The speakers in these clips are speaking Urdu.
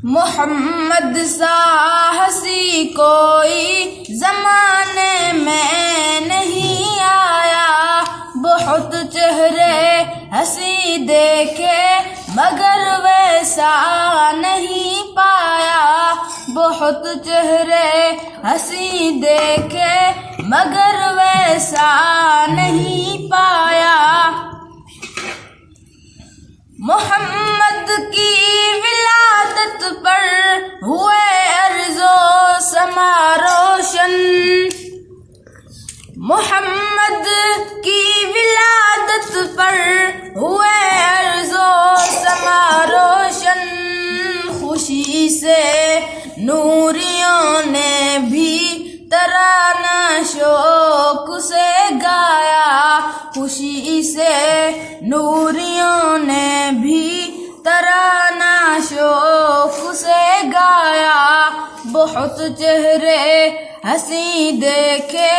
محمد سا ہنسی کوئی زمانے میں نہیں آیا، بہت چہرے ہنسی دیکھے مگر ویسا نہیں پایا، بہت چہرے ہنسی دیکھے مگر ویسا نہیں پایا۔ محمد کی ولادت پر ہوئے ارض و سما روشن، محمد کی ولادت پر ہوئے ارض و سما روشن، خوشی سے نوریوں نے بھی ترانہ شوق سے گایا، خوشی سے نوریوں نے بھی ترانہ شوق سے گایا، بہت چہرے ہنسی دیکھے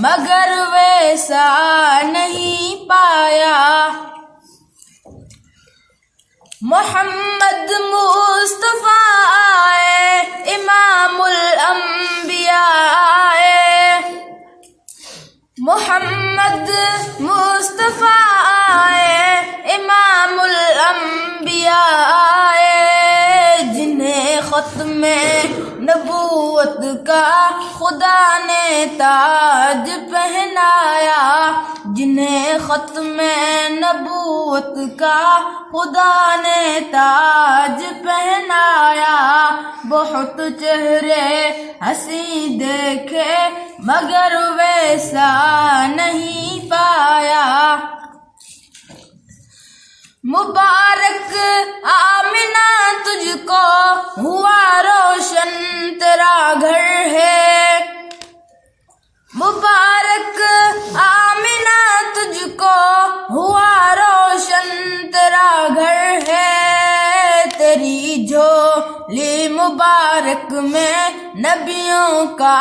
مگر ویسا نہیں پایا۔ محمد مصطفیٰ آئے، امام الانبیاء آئے، محمد مصطفیٰ آئے، امام الانبیاء آئے، جنہیں ختم نبوت کا خدا نے تاج پہنایا، جنہیں ختم نبوت کا خدا نے تاج پہنایا، بہت چہرے ہنسی دیکھے مگر ویسا نہیں پایا۔ مبارک آمنہ تجھ کو ہوا روشن تیرا گھر ہے، مبارک آمنہ تجھ کو ہوا روشن تیرا گھر ہے، تیری جھولی مبارک میں نبیوں کا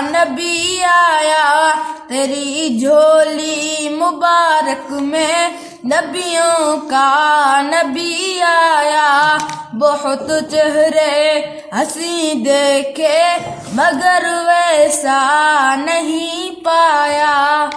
نبی آیا، تیری جھولی مبارک میں نبیوں کا نبی آیا، بہت چہرے ہنسی دیکھے مگر ویسا نہیں پایا۔